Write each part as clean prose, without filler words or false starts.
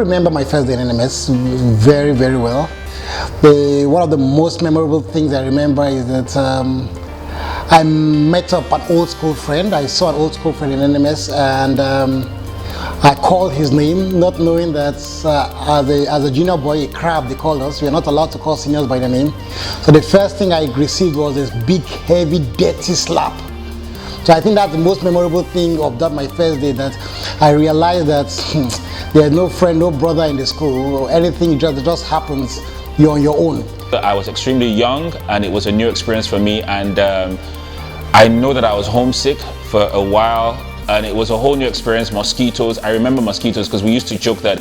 remember my first day in NMS very, very well. One of the most memorable things I remember is that I met up an old school friend. I saw an old school friend in NMS, and I called his name, not knowing that as a junior boy, a crab they called us. We are not allowed to call seniors by their name. So the first thing I received was this big, heavy, dirty slap. So I think that's the most memorable thing of that my first day, that I realized that there's no friend, no brother in the school. Anything just happens, you're on your own. I was extremely young, and it was a new experience for me, and I know that I was homesick for a while, and it was a whole new experience. Mosquitoes, I remember mosquitoes because we used to joke that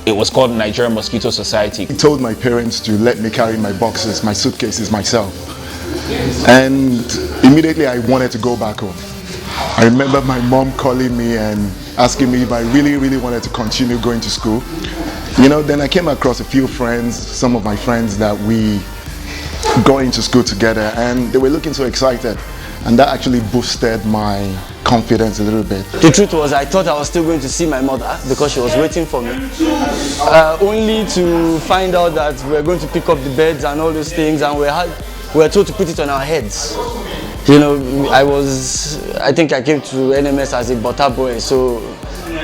it was called Nigerian Mosquito Society. I told my parents to let me carry my boxes, my suitcases myself. And immediately I wanted to go back home. I remember my mom calling me and asking me if I really, really wanted to continue going to school. You know, then I came across a few friends, some of my friends that we got into school together, and they were looking so excited. And that actually boosted my confidence a little bit. The truth was, I thought I was still going to see my mother because she was waiting for me. Only to find out that we were going to pick up the beds and all those things, and we were told to put it on our heads. You know, I think I came to NMS as a butter boy, so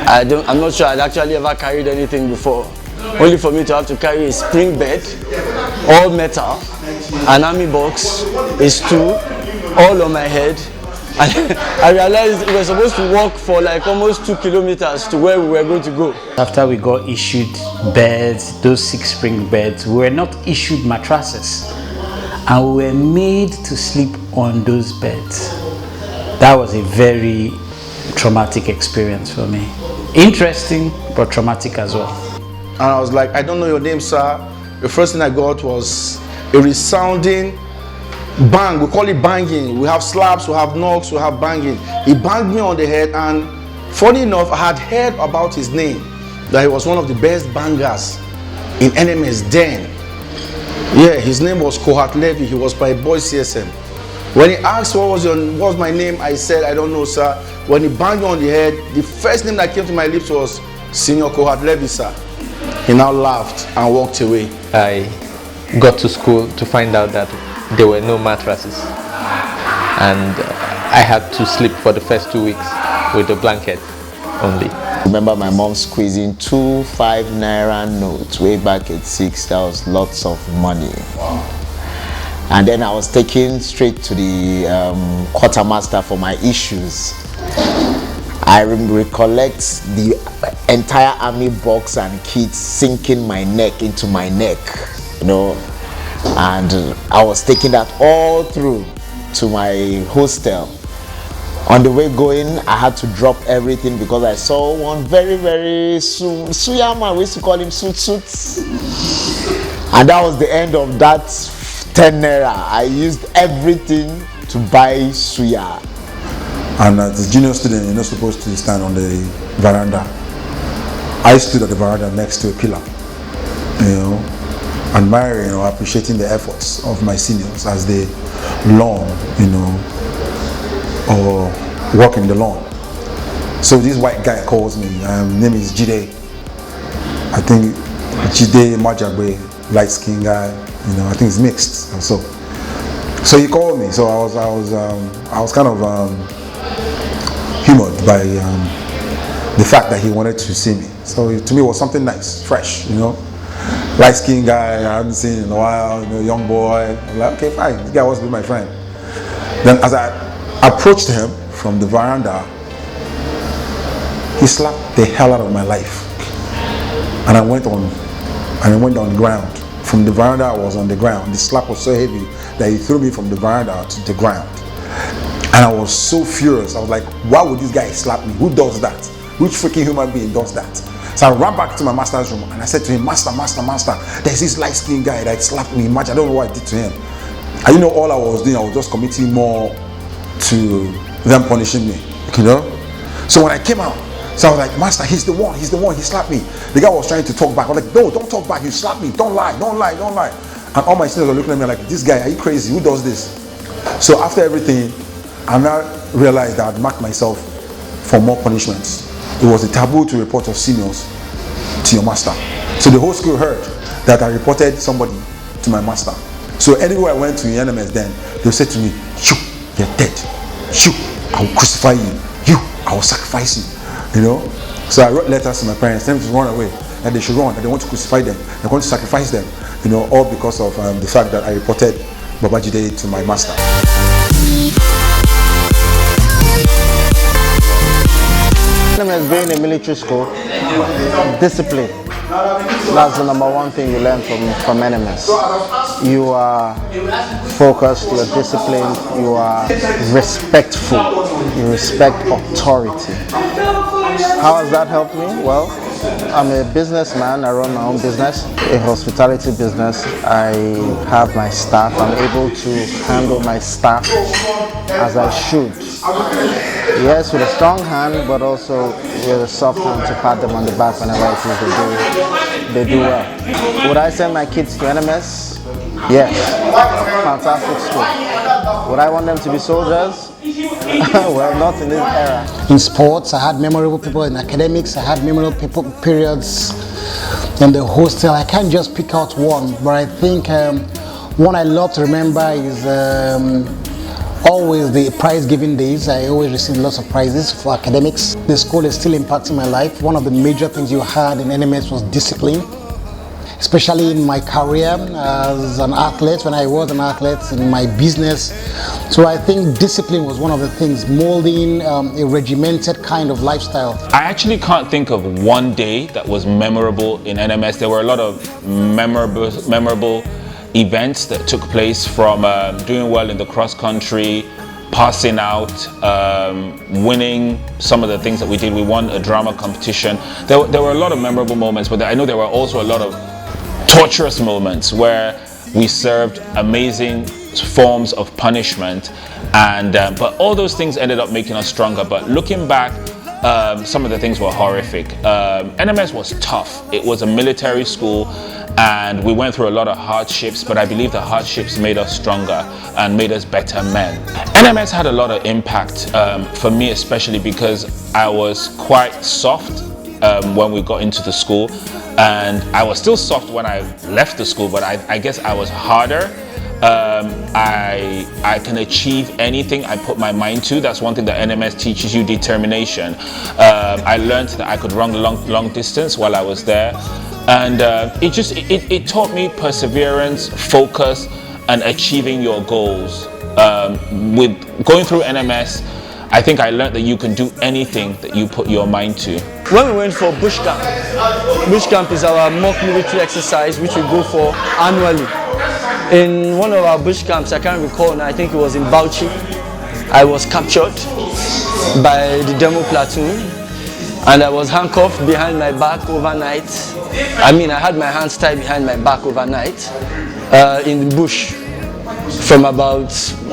I'm not sure I'd actually ever carried anything before. Only for me to have to carry a spring bed, all metal, an army box, a stool, all on my head. And I realized we were supposed to walk for like almost 2 kilometers to where we were going to go. After we got issued beds, those 6 spring beds, we were not issued mattresses. And we were made to sleep on those beds. That was a very traumatic experience for me. Interesting, but traumatic as well. And I was like, I don't know your name, sir. The first thing I got was a resounding bang. We call it banging. We have slaps, we have knocks, we have banging. He banged me on the head, and funny enough, I had heard about his name, that he was one of the best bangers in NMS then. Yeah, his name was Kohat Levy. He was by Boy CSM. When he asked what was my name, I said, I don't know, sir. When he banged me on the head, the first name that came to my lips was Senior Kohat Levy, sir. He now laughed and walked away. I got to school to find out that there were no mattresses, and I had to sleep for the first 2 weeks with a blanket only. I remember my mom squeezing 2 5-naira notes way back at 6. That was lots of money. Wow. And then I was taken straight to the quartermaster for my issues. I recollect the entire army box and kit sinking my neck into my neck, you know, and I was taking that all through to my hostel. On the way going, I had to drop everything because I saw one very, very suya man. We used to call him Suits. And that was the end of that 10 naira. I used everything to buy suya. And as a junior student, you're not supposed to stand on the veranda. I stood at the veranda next to a pillar, you know, admiring or appreciating the efforts of my seniors as they lawn, you know, or walking the lawn. So this white guy calls me. Name is Jide. I think Jide Majagbe, light skinned guy. You know, I think it's mixed. And so he called me. So I was kind of humored by the fact that he wanted to see me. So to me, it was something nice, fresh. You know, light skinned guy I hadn't seen in a while. You know, young boy. I'm like, okay, fine. This guy wants to be my friend. Then as I approached him from the veranda, he slapped the hell out of my life, and I went on the ground. From the veranda, I was on the ground. The slap was so heavy that he threw me from the veranda to the ground, and I was so furious. I was like, why would this guy slap me? Who does that? Which freaking human being does that? So I ran back to my master's room and I said to him, master, there's this light-skinned guy that slapped me. Imagine, I don't know what I did to him. And you know, all I was doing, I was just committing more to them punishing me, you know. So when I came out, so I was like, master, he's the one, he slapped me. The guy was trying to talk back. I was like, no, don't talk back, you slapped me, don't lie. And all my students were looking at me like, this guy, are you crazy? Who does this? So after everything, I now realized that I'd marked myself for more punishments. It was a taboo to report of seniors to your master. So the whole school heard that I reported somebody to my master. So anywhere I went to in NMS then, they'll say to me, you, you're dead. You, I will crucify you. You, I will sacrifice you. You know? So I wrote letters to my parents, telling them to run away, that they should run, that they want to crucify them, they want to sacrifice them. You know, all because of the fact that I reported Babajide to my master. NMS being a military school, discipline. That's the number one thing you learn from NMS. You are focused, you are disciplined, you are respectful, you respect authority. How has that helped me? Well, I'm a businessman, I run my own business, a hospitality business. I have my staff, I'm able to handle my staff as I should. Yes, with a strong hand, but also with a soft hand to pat them on the back whenever it is they do well. Would I send my kids to NMS? Yes. Fantastic school. Would I want them to be soldiers? Well, not in this era. In sports, I had memorable people. In academics, I had memorable periods. In the hostel, I can't just pick out one, but I think one I love to remember is always the prize-giving days. I always received lots of prizes for academics. The school is still impacting my life. One of the major things you had in NMS was discipline, especially in my career as an athlete, when I was an athlete in my business. So I think discipline was one of the things, molding a regimented kind of lifestyle. I actually can't think of one day that was memorable in NMS. There were a lot of memorable events that took place, from doing well in the cross country, passing out, winning some of the things that we did. We won a drama competition. There were a lot of memorable moments, but I know there were also a lot of torturous moments where we served amazing forms of punishment, and but all those things ended up making us stronger. But looking back, some of the things were horrific. NMS was tough. It was a military school, and we went through a lot of hardships, but I believe the hardships made us stronger and made us better men. NMS had a lot of impact for me, especially because I was quite soft when we got into the school, and I was still soft when I left the school, but I guess I was harder. I can achieve anything I put my mind to. That's one thing that NMS teaches you, determination. I learned that I could run long distance while I was there, and it taught me perseverance, focus, and achieving your goals. With going through NMS, I think I learned that you can do anything that you put your mind to. When we went for bush camp is our mock military exercise which we go for annually. In one of our bush camps, I can't recall now, I think it was in Bauchi, I was captured by the demo platoon, and I was handcuffed behind my back overnight. I mean, I had my hands tied behind my back overnight in the bush from about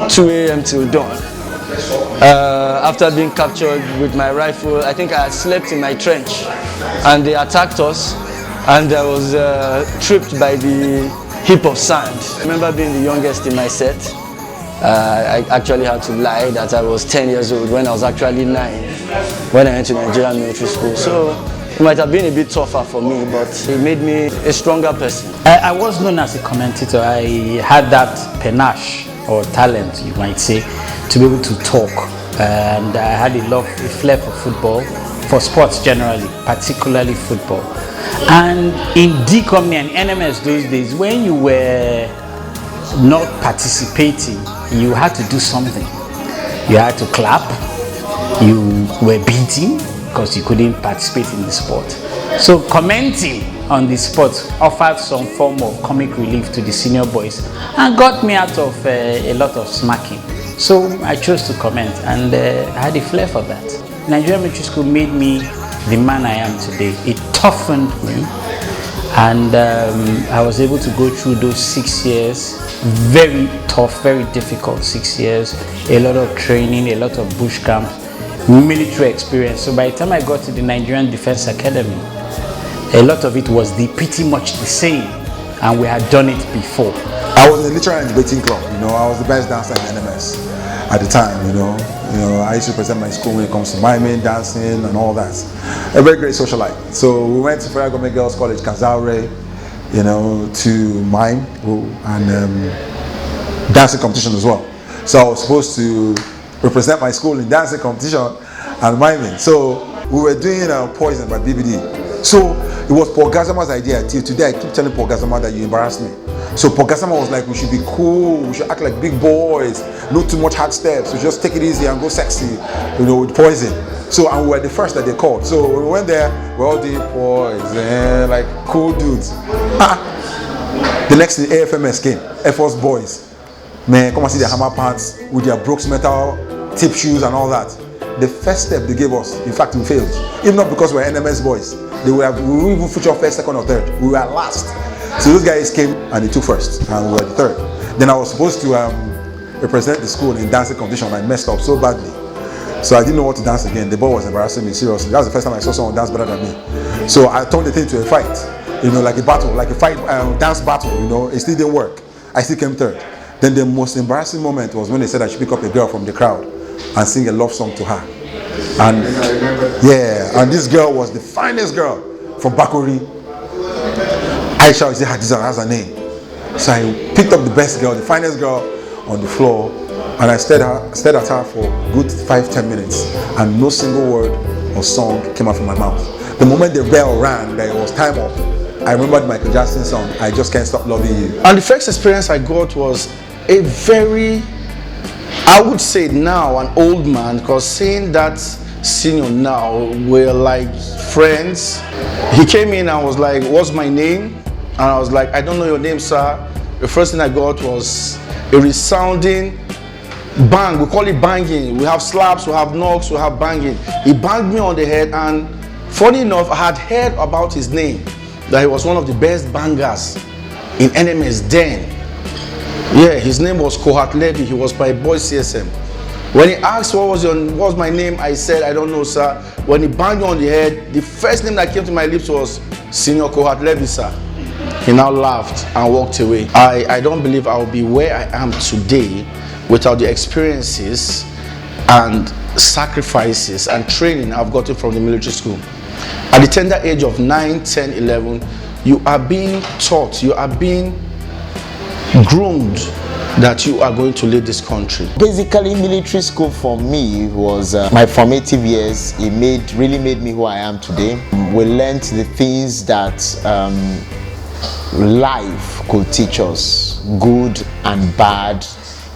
2 a.m. till dawn. After being captured with my rifle, I think I had slept in my trench, and they attacked us, and I was tripped by the heap of sand. I remember being the youngest in my set. I actually had to lie that I was 10 years old when I was actually 9 when I went to Nigerian military school. So it might have been a bit tougher for me, but it made me a stronger person. I was known as a commentator. I had that panache or talent, you might say, to be able to talk, and I had a flair for football, for sports generally, particularly football. And in DCOM and NMS those days, when you were not participating, you had to do something. You had to clap, you were beating because you couldn't participate in the sport. So commenting on the sport offered some form of comic relief to the senior boys and got me out of a lot of smacking. So I chose to comment, and I had a flair for that. Nigerian military school made me the man I am today. It toughened me, and I was able to go through those 6 years, very tough, very difficult 6 years, a lot of training, a lot of bush camps, military experience. So by the time I got to the Nigerian Defense Academy, a lot of it was pretty much the same, and we had done it before. I was in the literary and debating club, you know, I was the best dancer in NMS. at the time, you know. I used to represent my school when it comes to miming, dancing, and all that. A very great socialite. So we went to Federal Government Girls College, ZARIA, you know, to mime and dancing competition as well. So I was supposed to represent my school in dancing competition and miming. So we were doing Poison by BBD. So it was Paul Gazama's idea. Till today, I keep telling Paul Gazama that you embarrass me. So Paul Gazama was like, we should be cool, we should act like big boys, not too much hard steps, so just take it easy and go sexy, you know, with Poison. So, and we were the first that they called. So when we went there, we all did Poison, like cool dudes. The next thing, AFMS came, Air Force Boys. Man, come and see their hammer pants with their Brooks metal tip shoes and all that. The first step they gave us, in fact, we failed. If not because we were NMS boys, we were even feature first, second, or third. We were last. So those guys came and they took first, and we were the third. Then I was supposed to represent the school in dancing competition. I messed up so badly, so I didn't know what to dance again. The boy was embarrassing me, seriously. That was the first time I saw someone dance better than me. So I turned the thing to a fight, you know, like a battle, like a fight, dance battle. You know, it still didn't work. I still came third. Then the most embarrassing moment was when they said I should pick up a girl from the crowd and sing a love song to her. And yeah, and this girl was the finest girl from Bakori. Aisha has her name. So I picked up the best girl, the finest girl on the floor, and I stared at her for a good 5-10 minutes, and no single word or song came out from my mouth. The moment the bell rang that it was time up, I remembered Michael Jackson's song, I Just Can't Stop Loving You. And the first experience I got was a very, I would say now, an old man, because seeing that senior now, we're like friends. He came in and was like, what's my name? And I was like, I don't know your name, sir. The first thing I got was a resounding bang. We call it banging. We have slaps, we have knocks, we have banging. He banged me on the head, and funny enough, I had heard about his name, that he was one of the best bangers in NMS then. Yeah, his name was Kohat Levy. He was by Boy CSM. When he asked what was my name, I said, I don't know, sir. When he banged me on the head, the first name that came to my lips was Senior Kohat Levy, sir. He now laughed and walked away. I don't believe I will be where I am today without the experiences and sacrifices and training I've gotten from the military school. At the tender age of 9, 10, 11, you are being taught, you are being groomed that you are going to lead this country. Basically, military school for me was my formative years. It really made me who I am today. We learned the things that life could teach us, good and bad.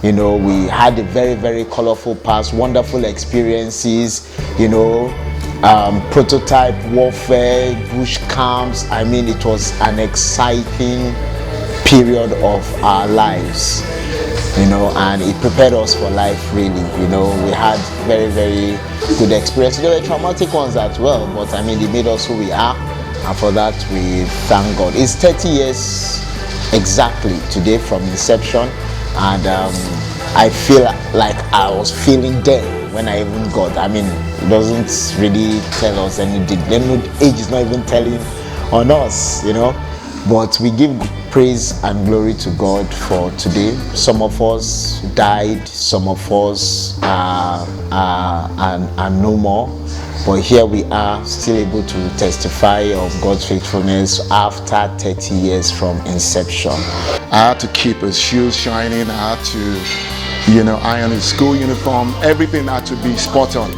You know, we had a very, very colorful past, wonderful experiences, you know, prototype warfare, bush camps. I mean, it was an exciting period of our lives, you know, and it prepared us for life, really. You know, we had very, very good experiences. There were traumatic ones as well, but I mean, it made us who we are, and for that we thank God. It's 30 years exactly today from inception, and I feel like I was feeling dead when I even got. I mean, it doesn't really tell us anything. Then age is not even telling on us, you know. But we give praise and glory to God for today. Some of us died, some of us are no more. But here we are, still able to testify of God's faithfulness after 30 years from inception. I had to keep his shoes shining. I had to, you know, iron his school uniform. Everything had to be spot on.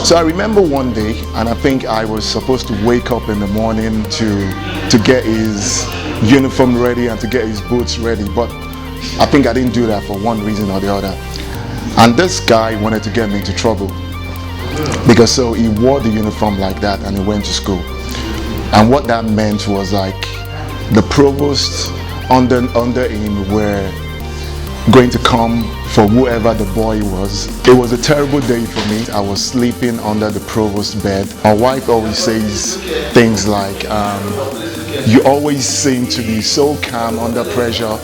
So I remember one day, and I think I was supposed to wake up in the morning to get his uniform ready and to get his boots ready, but I think I didn't do that for one reason or the other. And this guy wanted to get me into trouble, because so he wore the uniform like that and he went to school. And what that meant was like the provost under him were going to come for whoever the boy was. It was a terrible day for me. I was sleeping under the provost's bed. My wife always says things like, you always seem to be so calm under pressure.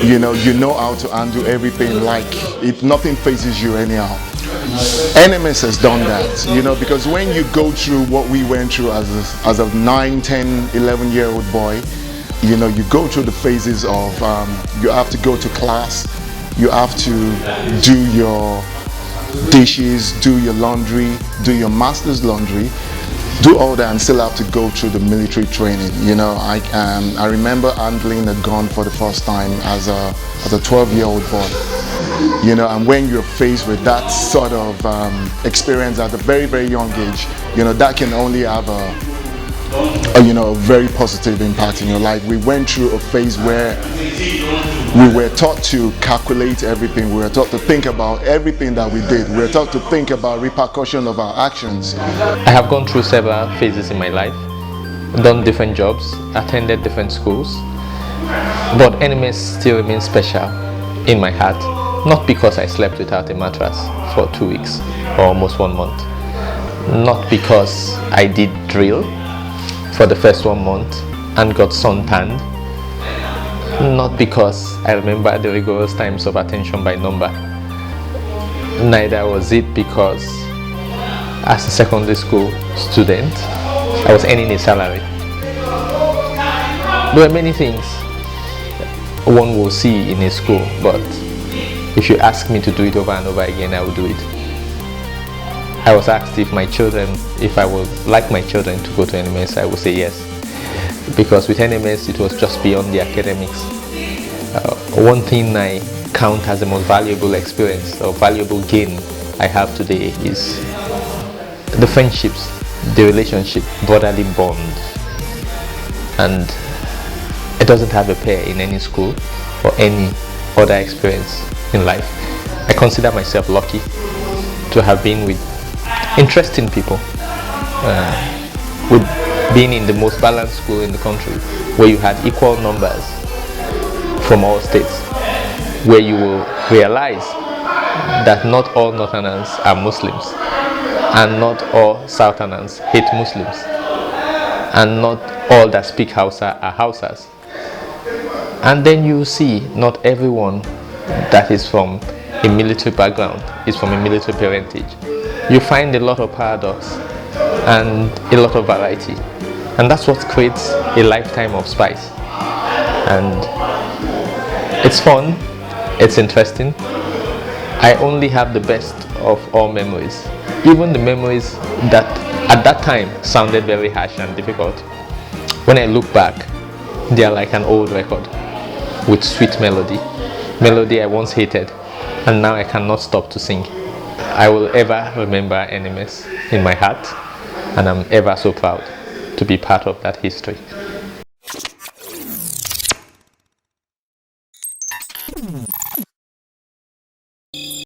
You know how to handle everything, like if nothing faces you anyhow. NMS has done that, you know, because when you go through what we went through as a 9, 10, 11-year-old boy, you know, you go through the phases of you have to go to class, you have to do your dishes, do your laundry, do your master's laundry, do all that, and still have to go through the military training. You know, I remember handling a gun for the first time as a 12-year-old boy. You know, and when you're faced with that sort of experience at a very, very young age, you know, that can only have a you know, a very positive impact in your life. We went through a phase where we were taught to calculate everything. We were taught to think about everything that we did. We were taught to think about repercussion of our actions. I have gone through several phases in my life, done different jobs, attended different schools, but NMS still remains special in my heart, not because I slept without a mattress for 2 weeks or almost 1 month, not because I did drill for the first 1 month and got suntanned, not because I remember the rigorous times of attention by number. Neither was it because as a secondary school student I was earning a salary. There are many things one will see in a school, but if you ask me to do it over and over again, I will do it. I was asked if I would like my children to go to NMS, I would say yes. Because with NMS, it was just beyond the academics. One thing I count as the most valuable experience or valuable gain I have today is the friendships, the relationship, brotherly bond. And it doesn't have a pair in any school or any other experience in life. I consider myself lucky to have been with interesting people, with being in the most balanced school in the country, where you had equal numbers from all states, where you will realize that not all Northerners are Muslims, and not all Southerners hate Muslims, and not all that speak Hausa are Hausas. And then you see not everyone that is from a military background is from a military parentage. You find a lot of paradox and a lot of variety, and that's what creates a lifetime of spice. And it's fun, it's interesting. I only have the best of all memories, even the memories that at that time sounded very harsh and difficult. When I look back, they are like an old record with sweet melody I once hated, and now I cannot stop to sing. I will ever remember NMS in my heart, and I'm ever so proud to be part of that history.